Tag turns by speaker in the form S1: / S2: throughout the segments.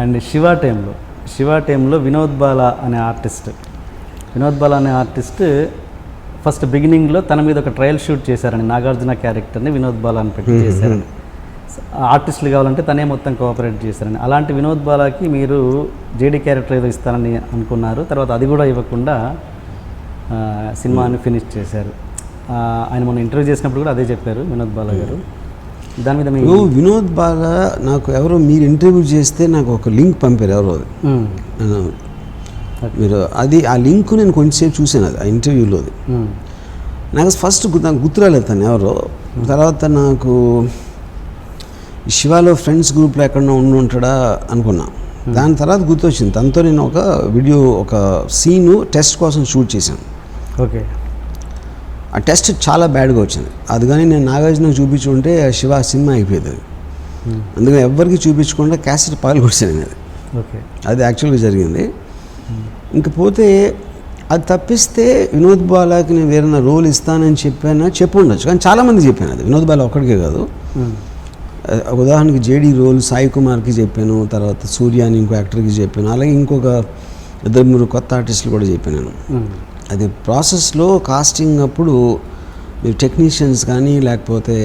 S1: And Shiva టైంలో వినోద్ బాల అనే artist first బిగినింగ్లో తన మీద ఒక ట్రయల్ షూట్ చేశారని, నాగార్జున క్యారెక్టర్ని వినోద్ బాల అని పెట్టి చేశారని. ఆర్టిస్టులు కావాలంటే తనే మొత్తం కోఆపరేట్ చేశారని. అలాంటి వినోద్ బాలాకి మీరు జేడీ క్యారెక్టర్ ఏదో ఇస్తారని అనుకున్నారు, తర్వాత అది కూడా ఇవ్వకుండా సినిమాని ఫినిష్ చేశారు. ఆయన మొన్న ఇంటర్వ్యూ చేసినప్పుడు కూడా అదే చెప్పారు వినోద్ బాలా గారు. దాని మీద
S2: వినోద్ బాలా నాకు ఎవరో మీరు ఇంటర్వ్యూ చేస్తే నాకు ఒక లింక్ పంపారు ఎవరో, మీరు అది ఆ లింక్ నేను కొంచెంసేపు చూసాను, అది ఆ ఇంటర్వ్యూలోది. నాకు ఫస్ట్ నాకు గుర్తురాలేదు తను ఎవరో. తర్వాత నాకు శివాలో ఫ్రెండ్స్ గ్రూప్లో ఎక్కడన్నా ఉంటాడా అనుకున్నా. దాని తర్వాత గుర్తొచ్చింది, తనతో నేను ఒక వీడియో, ఒక సీను టెస్ట్ కోసం షూట్ చేశాను.
S1: ఓకే,
S2: ఆ టెస్ట్ చాలా బ్యాడ్గా వచ్చింది. అది కానీ నేను నాగార్జునకు చూపించుకుంటే శివ సినిమా అయిపోయేది. అది అందుకని ఎవ్వరికి చూపించకుండా క్యాసెట్ పాలు కొట్టాను. అది
S1: ఓకే,
S2: అది యాక్చువల్గా జరిగింది. ఇంకపోతే అది తప్పిస్తే వినోద్ బాలాకి నేను వేరే రోల్ ఇస్తానని చెప్పి ఉండొచ్చు, కానీ చాలామంది చెప్పాను. అది వినోద్ బాలా ఒక్కడికే కాదు. ఉదాహరణకి జేడీ రోల్ సాయి కుమార్కి చెప్పాను, తర్వాత సూర్య అని ఇంకో యాక్టర్కి చెప్పాను, అలాగే ఇంకొక 2-3 కొత్త ఆర్టిస్టులు కూడా చెప్పాను నేను. అది ప్రాసెస్లో కాస్టింగ్ అప్పుడు మీరు టెక్నీషియన్స్ కానీ లేకపోతే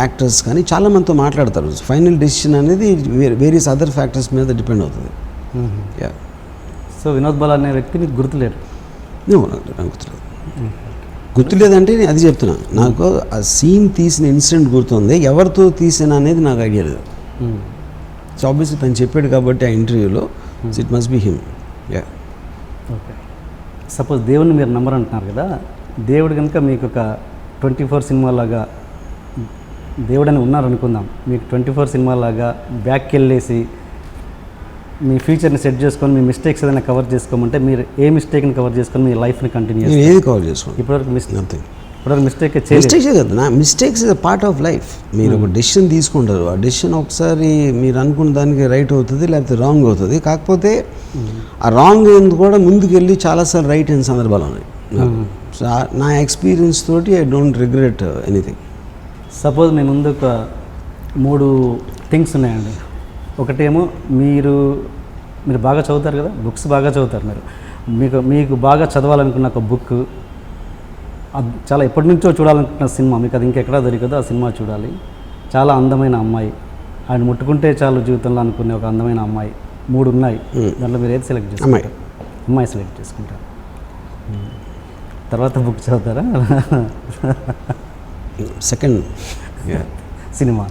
S2: యాక్టర్స్ కానీ చాలామందితో మాట్లాడతారు. ఫైనల్ డెసిషన్ అనేది వేరియస్ అదర్ ఫ్యాక్టర్స్ మీద డిపెండ్ అవుతుంది. యా,
S1: సో వినోద్ బాలా అనే వ్యక్తి మీకు గుర్తులేరు?
S2: గుర్తులేదంటే నేను అది చెప్తున్నా. నాకు ఆ సీన్ తీసిన ఇన్సిడెంట్ గుర్తుంది, ఎవరితో తీసిన అనేది నాకు ఐడియా లేదు. సో ఆబ్వియస్లీ తను చెప్పాడు కాబట్టి ఆ ఇంటర్వ్యూలో it must be him. Yeah,
S1: okay. Suppose దేవుడిని మీరు నమ్మరు అంటున్నారు కదా, దేవుడు కనుక మీకు ఒక 24 సినిమాలాగా దేవుడని ఉన్నారనుకుందాం, మీకు 24 సినిమాలాగా బ్యాక్కి వెళ్ళేసి మీ ఫ్యూచర్ని సెట్ చేసుకొని మీ మిస్టేక్స్ ఏదైనా కవర్ చేసుకోమంటే మీరు ఏ మిస్టేక్ని కవర్ చేసుకొని మీ లైఫ్ని కంటిన్యూ చేస్తారు?
S2: ఏది కవర్ చేసుకోండి.
S1: ఇప్పటివరకు mistake
S2: mistakes is a part of life. మీరు ఒక డెసిషన్ తీసుకుంటారు, ఆ డెసిషన్ ఒకసారి మీరు అనుకున్న దానికి రైట్ అవుతుంది, లేకపోతే రాంగ్ అవుతుంది. కాకపోతే ఆ రాంగ్ అయింది కూడా ముందుకెళ్ళి చాలాసార్లు రైట్ అయిన సందర్భాలు ఉన్నాయి. సో నా ఎక్స్పీరియన్స్ తోటి I don't regret anything.
S1: Suppose మీ ముందు ఒక 3 థింగ్స్ ఉన్నాయండి. ఒకటేమో మీరు బాగా చదువుతారు కదా, బుక్స్ బాగా చదువుతారు మీకు బాగా చదవాలనుకున్న ఒక బుక్, చాలా ఎప్పటి నుంచో చూడాలనుకున్న సినిమా, మీకు అది ఇంకెక్కడా దొరికదో ఆ సినిమా చూడాలి. చాలా అందమైన అమ్మాయి, ఆయన ముట్టుకుంటే చాలు జీవితంలో అనుకునే ఒక అందమైన అమ్మాయి, 3 ఉన్నాయి. దాంట్లో మీరు ఏది సెలెక్ట్ చేసుకుంటారు? అమ్మాయి సెలెక్ట్ చేసుకుంటారు. తర్వాత బుక్ చదువుతారా?
S2: Second
S1: cinema.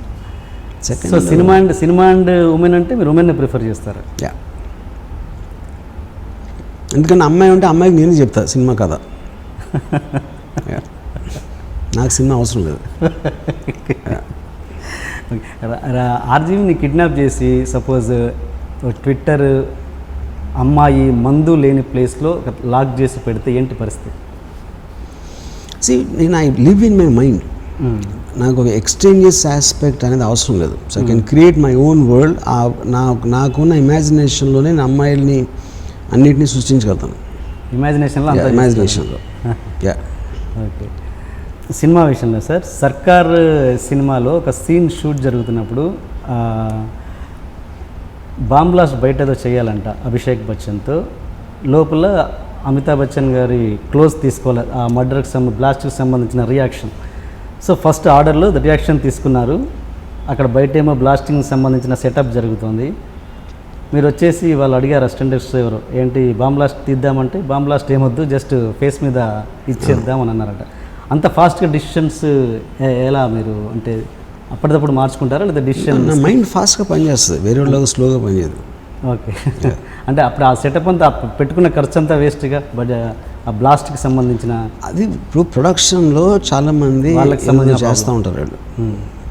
S1: So cinema and women అంటే మీరు ఉమెన్ని ప్రిఫర్ చేస్తారు?
S2: యా, ఎందుకంటే అమ్మాయి ఉంటే అమ్మాయికి నేను చెప్తా సినిమా కథ. నాకు సినిమా అవసరం లేదు.
S1: ఆర్జీవిని కిడ్నాప్ చేసి సపోజ్ ట్విట్టర్ అమ్మాయి మందు లేని ప్లేస్లో లాక్ చేసి పెడితే ఏంటి పరిస్థితి?
S2: నేను I live in my mind. నాకు ఒక ఎక్స్చేంజెస్ ఆస్పెక్ట్ అనేది అవసరం లేదు. So I can create my own world. నాకున్న ఇమాజినేషన్లోనే నేను అమ్మాయిల్ని అన్నిటినీ సృష్టించగలుగుతాను. ఇమాజినేషన్లో. Yeah, okay.
S1: సినిమా విషయంలో సార్, సర్కార్ సినిమాలో ఒక సీన్ షూట్ జరుగుతున్నప్పుడు బాంబ్ బ్లాస్ట్ బయట ఏదో చేయాలంట అభిషేక్ బచ్చన్తో. లోపల అమితాబ్ బచ్చన్ గారి క్లోజ్ తీసుకోవాలి ఆ మర్డర్కి బ్లాస్ట్కి సంబంధించిన రియాక్షన్. సో ఫస్ట్ ఆర్డర్లో రియాక్షన్ తీసుకున్నారు, అక్కడ బయట ఏమో బ్లాస్టింగ్కి సంబంధించిన సెటప్ జరుగుతుంది. మీరు వచ్చేసి వాళ్ళు అడిగారు అసిస్టెంట్స్ ఎవరు, ఏంటి బాంబ్ బ్లాస్ట్ తీద్దామంటే బాంబ్ బ్లాస్ట్ ఏమొద్దు జస్ట్ ఫేస్ మీద ఇచ్చేద్దామని అన్నారట. అంత ఫాస్ట్గా డిసిషన్స్ ఎలా మీరు అంటే అప్పటిదప్పుడు మార్చుకుంటారా లేదా డిసిషన్?
S2: నా మైండ్ ఫాస్ట్గా పనిచేస్తుంది, వేరే వాళ్ళగా స్లోగా పనిచేయదు.
S1: ఓకే, అంటే అప్పుడు ఆ సెటప్ అంతా పెట్టుకున్న ఖర్చు అంతా వేస్ట్గా, బట్ ఆ బ్లాస్ట్కి సంబంధించిన
S2: అది ఇప్పుడు ప్రొడక్షన్లో చాలామంది వాళ్ళకి సంబంధించి చేస్తూ ఉంటారు వాళ్ళు.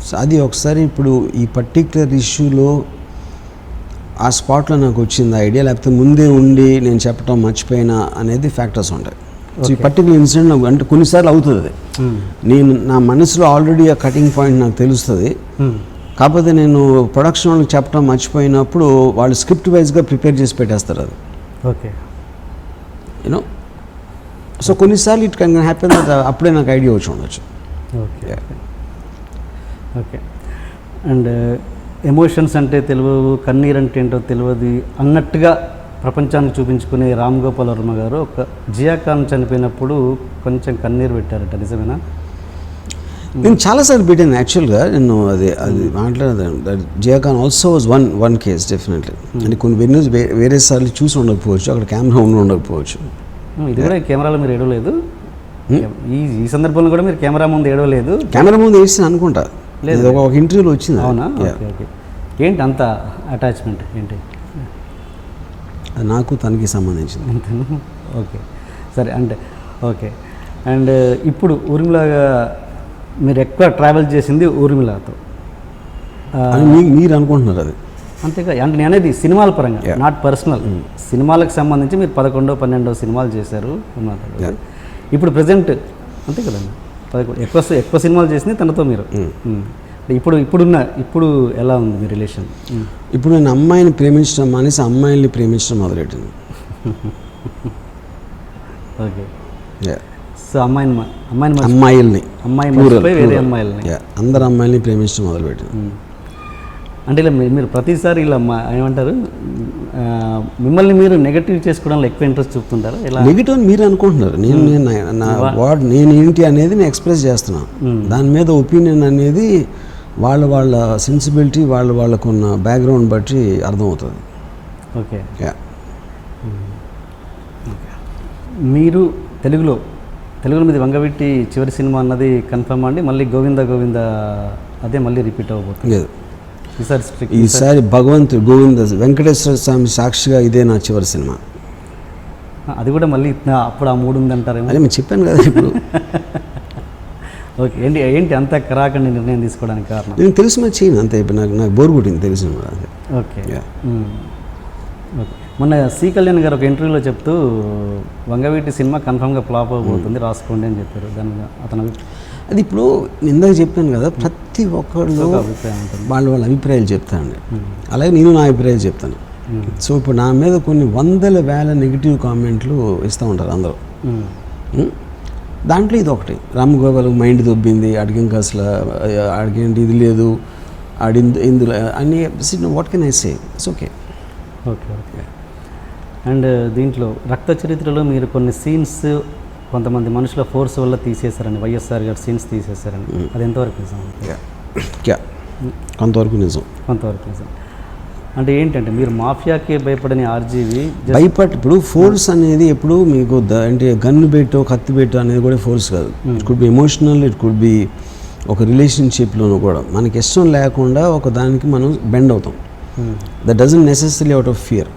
S2: సో అది ఒకసారి ఇప్పుడు ఈ పర్టిక్యులర్ ఇష్యూలో ఆ స్పాట్లో నాకు వచ్చింది ఐడియా, లేకపోతే ముందే ఉండి నేను చెప్పడం మర్చిపోయినా అనేది ఫ్యాక్టర్స్ ఉంటాయి. సో ఈ పర్టికులర్ ఇన్సిడెంట్ నాకు అంటే కొన్నిసార్లు అవుతుంది అది, నేను నా మనసులో ఆల్రెడీ ఆ కటింగ్ పాయింట్ నాకు తెలుస్తుంది. కాకపోతే నేను ప్రొడక్షన్ వాళ్ళకి చెప్పడం మర్చిపోయినప్పుడు వాళ్ళు స్క్రిప్ట్ వైజ్గా ప్రిపేర్ చేసి పెట్టేస్తారు అది.
S1: Okay,
S2: you know. సో కొన్నిసార్లు ఇట్ కెన్ హ్యాపెన్ దట్ అప్పుడే నాకు ఐడియా వచ్చి ఉండొచ్చు.
S1: Okay okay. అండ్ ఎమోషన్స్ అంటే తెలియవు, కన్నీరు అంటే ఏంటో తెలియదు అన్నట్టుగా ప్రపంచానికి చూపించుకునే రామ్ గోపాల్ వర్మ గారు ఒక జియా ఖాన్ చనిపోయినప్పుడు కొంచెం కన్నీరు పెట్టారట, నిజమేనా?
S2: నేను చాలాసార్లు పెట్టాను యాక్చువల్గా. నేను అది మాట్లాడదాను. Jiah Khan also was one case definitely. అంటే కొన్ని వెన్యూస్ వేరే సార్లు చూసి ఉండకపోవచ్చు, అక్కడ కెమెరా ఉండకపోవచ్చు.
S1: ఇది కూడా కెమెరాలో మీరు ఏడవలేదు? ఈ సందర్భంలో కూడా మీరు కెమెరా ముందు ఏడవలేదు?
S2: కెమెరా ముందు వేసి అనుకుంటా లేదు, ఒక ఇంటర్వ్యూలో వచ్చింది.
S1: అవునా? Okay okay. ఏంటి అంత అటాచ్మెంట్ ఏంటి?
S2: అది నాకు తనకి సంబంధించింది.
S1: ఓకే సరే, అంటే ఓకే. అండ్ ఇప్పుడు ఊర్మిళగా మీరు ఎక్కువ ట్రావెల్ చేసింది ఊర్మిళతో
S2: అని మీరు అనుకుంటున్నారు అది?
S1: అంతేగా, అంటే నేను అనేది సినిమాల పరంగా, నాట్ పర్సనల్. సినిమాలకు సంబంధించి మీరు 11, 12 సినిమాలు చేశారు అన్నమాట. ఇప్పుడు ప్రజెంట్ అంతే కదండి, 11 ఎక్కువ సినిమాలు చేసింది తనతో మీరు. ఇప్పుడు ఎలా ఉంది మీ రిలేషన్?
S2: ఇప్పుడు నేను అమ్మాయిని ప్రేమించడం మానేసి అమ్మాయిల్ని ప్రేమించడం మొదలెట్టింది.
S1: ఓకే. సో అమ్మాయిని వేరే అమ్మాయిల్ని,
S2: అందరు అమ్మాయిల్ని ప్రేమించడం మొదలుపెట్టింది.
S1: అంటే ఇలా మీరు ప్రతిసారి ఇలా ఏమంటారు, మిమ్మల్ని మీరు నెగటివ్ చేసుకోవడంలో ఎక్కువ ఇంట్రెస్ట్ చూపుతుంటారా? ఇలా
S2: నెగిటివ్ అని మీరు అనుకుంటున్నారు. నేను ఏంటి అనేది నేను ఎక్స్ప్రెస్ చేస్తున్నాను. దాని మీద ఒపీనియన్ అనేది వాళ్ళ సెన్సిబిలిటీ వాళ్ళకున్న బ్యాక్గ్రౌండ్ బట్టి అర్థమవుతుంది.
S1: ఓకే. మీరు తెలుగులో మీది వంగవీటి చివరి సినిమా అన్నది కన్ఫర్మ్ అండి? మళ్ళీ గోవింద అదే మళ్ళీ రిపీట్ అవ్వబోతుంది?
S2: లేదు, ఈసారి భగవంతుడు గోవింద వెంకటేశ్వర స్వామి సాక్షిగా ఇదే నా చివరి సినిమా.
S1: అది కూడా మళ్ళీ అప్పుడు ఆ మూడు ఉందంటారేమో?
S2: అదే నేను చెప్పాను కదా ఇప్పుడు.
S1: ఓకే. ఏంటి అంత కరాకండి నిర్ణయం తీసుకోవడానికి కారణం?
S2: నేను తెలిసిన చేయను అంతే. ఇప్పుడు నాకు బోర్ కొట్టింది తెలిసిన.
S1: Okay okay. మొన్న సి కళ్యాణ్ గారు ఒక ఇంటర్వ్యూలో చెప్తూ వంగవీటి సినిమా కన్ఫర్మ్గా ఫ్లాప్ అవబోతుంది, రాసుకోండి అని చెప్పారు. దాని అతను
S2: అది ఇప్పుడు ఇందాక చెప్పాను కదా, ప్రతి ఒక్కళ్ళు
S1: అభిప్రాయం ఉంటుంది,
S2: వాళ్ళ అభిప్రాయాలు చెప్తానండి. అలాగే నేను నా అభిప్రాయాలు చెప్తాను. సో ఇప్పుడు నా మీద కొన్ని వేల నెగిటివ్ కామెంట్లు ఇస్తూ ఉంటారు అందరూ. దాంట్లో ఇది ఒకటి. రామ్ గోపాల్ మైండ్ దొబ్బింది, అడిగి ఇంకా అసలు అడిగేంటి ఇది లేదు, ఇందులో అన్ని what can I say, it's okay.
S1: Okay okay. And దీంట్లో రక్త చరిత్రలో మీరు కొన్ని సీన్స్ కొంతమంది మనుషుల ఫోర్స్ వల్ల తీసేశారని, వైఎస్ఆర్ గారు సీన్స్ తీసేశారని, అది ఎంతవరకు నిజం?
S2: కొంతవరకు నిజం.
S1: అంటే ఏంటంటే మీరు మాఫియాకే భయపడని ఆర్జీవి
S2: ఇప్పుడు ఫోర్స్ అనేది ఎప్పుడు మీకు అంటే గన్ను పెట్టో కత్తి పెట్టో అనేది కూడా ఫోర్స్ కాదు. It could be emotional, it could be ఒక రిలేషన్షిప్లోనూ కూడా మనకి ఇష్టం లేకుండా ఒక దానికి మనం బెండ్ అవుతాం. That doesn't necessary out of fear.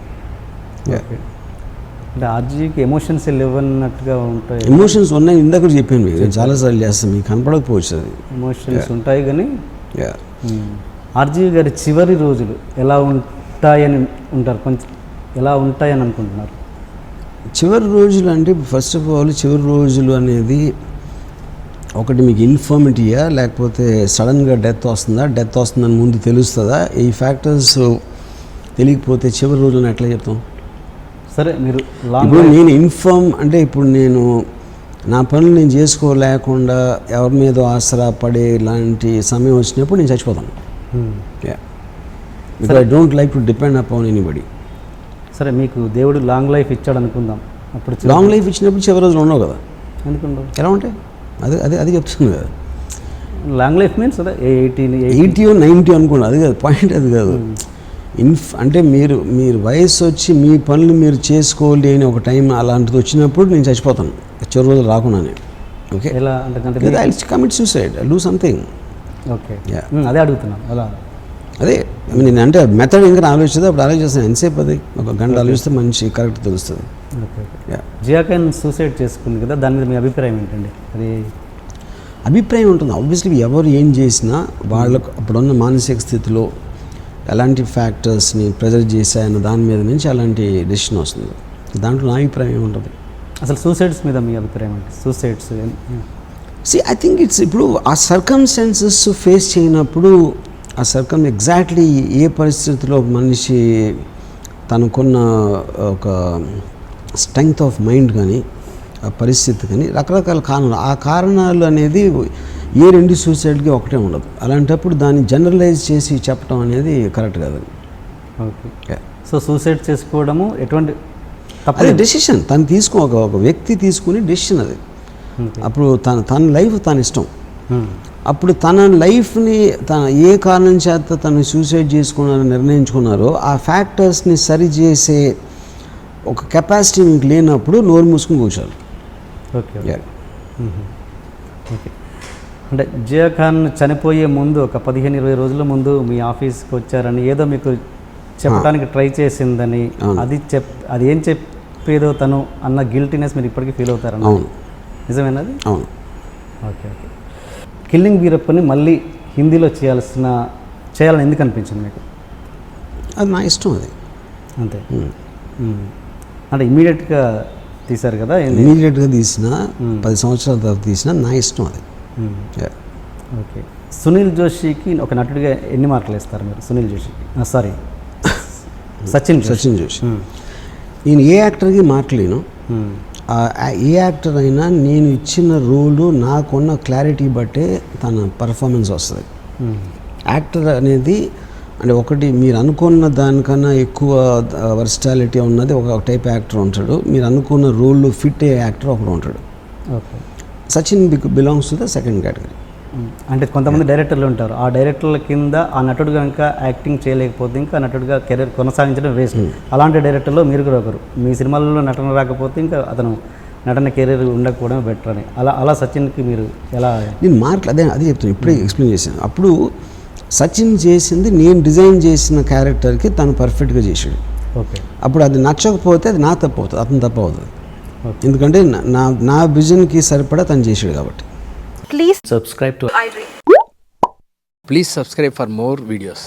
S1: అంటే ఆర్జీకి ఎమోషన్స్ లేవన్నట్టుగా ఉంటాయి.
S2: ఎమోషన్స్ ఉన్నాయి, ఇందాక చెప్పాను మీకు, నేను చాలాసార్లు చేస్తాను, మీకు కనపడకపోవచ్చు అది.
S1: ఎమోషన్స్ ఉంటాయి కానీ ఆర్జీవి గారి చివరి రోజులు ఎలా ఉంటాయని కొంచెం ఎలా ఉంటాయని అనుకుంటున్నారు?
S2: చివరి రోజులు అంటే ఫస్ట్ ఆఫ్ ఆల్ చివరి రోజులు అనేది ఒకటి మీకు ఇన్ఫర్మిటీయా, లేకపోతే సడన్గా డెత్ వస్తుందని ముందు తెలుస్తుందా? ఈ ఫ్యాక్టర్స్ తెలియకపోతే చివరి రోజులను ఎట్లా చెప్తాం?
S1: సరే, మీరు
S2: ఇప్పుడు నేను ఇన్ఫార్మ్ అంటే ఇప్పుడు నేను నా పనులు నేను చేసుకోలేకుండా ఎవరి మీద ఆసరా పడే ఇలాంటి సమయం వచ్చినప్పుడు నేను చచ్చిపోతాను. Because I don't like to depend upon anybody.
S1: సరే, మీకు దేవుడు లాంగ్ లైఫ్ ఇచ్చాడు అనుకుందాం, అప్పుడు
S2: లాంగ్ లైఫ్ ఇచ్చినప్పుడు చివరి రోజులు ఉండవు కదా.
S1: ఎందుకుండవు?
S2: ఎలా ఉంటాయి? అది చెప్తుంది కదా.
S1: లాంగ్ లైఫ్ మీన్స్ అదే
S2: 80 90 అనుకోండి, అది కాదు పాయింట్, అది కాదు. అంటే మీరు వయసు వచ్చి మీ పనులు మీరు చేసుకోలేని ఒక టైం అలాంటిది వచ్చినప్పుడు నేను చచ్చిపోతాను చివరి రోజులు రాకుండానే. ఓకే,
S1: ఎలా అంటే
S2: I commit suicide, I do something.
S1: Okay, అదే అడుగుతున్నాను. అలా
S2: అదే నేను అంటే మెథడ్ ఇంకా ఆలోచిస్తే అప్పుడు ఆలోచిస్తాను. ఎంతసేపు అది ఒక గంట ఆలోచిస్తే మంచి కరెక్ట్ తెలుస్తుంది.
S1: జియా ఖాన్ సూసైడ్ చేసుకుంది కదా, దాని మీద మీ అభిప్రాయం ఏంటండి? అది
S2: అభిప్రాయం ఉంటుంది. ఆబ్వియస్లీ ఎవరు ఏం చేసినా వాళ్ళకు అప్పుడున్న మానసిక స్థితిలో ఎలాంటి ఫ్యాక్టర్స్ని ప్రెజర్ చేశాయన్న దాని మీద నుంచి అలాంటి డెసిషన్ వస్తుంది. దాంట్లో నా అభిప్రాయం ఏముంటుంది?
S1: అసలు సూసైడ్స్ మీద మీ అభిప్రాయం ఏంటి? సూసైడ్స్
S2: ఐ థింక్ ఇట్స్ ఇప్పుడు ఆ సర్కమ్స్టాన్సెస్ ఫేస్ చేయనప్పుడు ఎగ్జాక్ట్లీ ఏ పరిస్థితిలో మనిషి తనకున్న ఒక స్ట్రెంగ్త్ ఆఫ్ మైండ్ కానీ ఆ పరిస్థితి కానీ రకరకాల కారణాలు, ఆ కారణాలు అనేది ఏ రెండు సూసైడ్కి ఒకటే ఉండదు. అలాంటప్పుడు దాన్ని జనరలైజ్ చేసి చెప్పడం అనేది కరెక్ట్ కాదు.
S1: ఓకే. సో సూసైడ్ చేసుకోవడము ఎటువంటి
S2: అదే డెసిషన్ తను ఒక వ్యక్తి తీసుకుని డెసిషన్ అది. అప్పుడు తన లైఫ్ తన ఇష్టం. అప్పుడు తన లైఫ్ని ఏ కారణం చేత తను సూసైడ్ చేసుకున్నారని నిర్ణయించుకున్నారో ఆ ఫ్యాక్టర్స్ని సరిచేసే ఒక కెపాసిటీ మీకు లేనప్పుడు నోరు మూసుకుని కూర్చోాలి.
S1: ఓకే. ఓకే. అంటే జియా ఖాన్ చనిపోయే ముందు ఒక 15-20 రోజుల ముందు మీ ఆఫీస్కి వచ్చారని ఏదో మీకు చెప్పడానికి ట్రై చేసిందని, అది ఏం చెప్పేదో తను అన్న గిల్టీనెస్ మీరు ఇప్పటికీ ఫీల్ అవుతారని.
S2: అవును.
S1: నిజమేనది?
S2: అవును.
S1: ఓకే. ఓకే. కిల్లింగ్ వీరప్పని మళ్ళీ హిందీలో చేయాలని ఎందుకు అనిపించింది మీకు?
S2: అది నా ఇష్టం. అది
S1: అంతే. అంటే ఇమీడియట్గా తీశారు కదా?
S2: ఇమీడియట్గా తీసిన 10 సంవత్సరాల తర్వాత తీసిన నా ఇష్టం అది.
S1: ఓకే. సునీల్ జోషికి ఒక నటుడిగా ఎన్ని మార్కులు ఇస్తారు మీరు? సునీల్ జోషికి సారీ సచిన్ జోషి. నేను ఏ యాక్టర్కి మార్కులేను. ఏ యాక్టర్ అయినా నేను ఇచ్చిన రోలు నాకున్న క్లారిటీ బట్టే తన పర్ఫార్మెన్స్ వస్తుంది. యాక్టర్ అనేది అంటే ఒకటి మీరు అనుకున్న దానికన్నా ఎక్కువ వర్సిటాలిటీ ఉన్నది ఒక టైప్ యాక్టర్ ఉంటాడు. మీరు అనుకున్న రోల్లో ఫిట్ అయ్యే యాక్టర్ ఒకడు ఉంటాడు. Okay.
S2: Sachin belongs to the second category.
S1: అంటే కొంతమంది డైరెక్టర్లు ఉంటారు, ఆ డైరెక్టర్ల కింద ఆ నటుడు కనుక యాక్టింగ్ చేయలేకపోతే ఇంకా నటుడిగా కెరీర్ కొనసాగించడం వేస్ట్. అలాంటి డైరెక్టర్లో మీరు కూడా ఒకరు. మీ సినిమాలలో నటన రాకపోతే ఇంకా అతను నటన కెరీర్ ఉండకపోవడం బెటర్ అని. అలా సచిన్కి మీరు ఎలా?
S2: నేను అదే చెప్తాను, ఇప్పుడే ఎక్స్ప్లెయిన్ చేశాను. అప్పుడు సచిన్ చేసింది నేను డిజైన్ చేసిన క్యారెక్టర్కి తను పర్ఫెక్ట్గా చేసాడు.
S1: ఓకే.
S2: అప్పుడు అది నచ్చకపోతే అది నా తప్పు అవుతుంది, అతను తప్పు అవుతుంది. ఎందుకంటే నా విజన్కి సరిపడా తను చేసాడు కాబట్టి.
S3: Please subscribe to iDream.
S4: Please subscribe for more videos.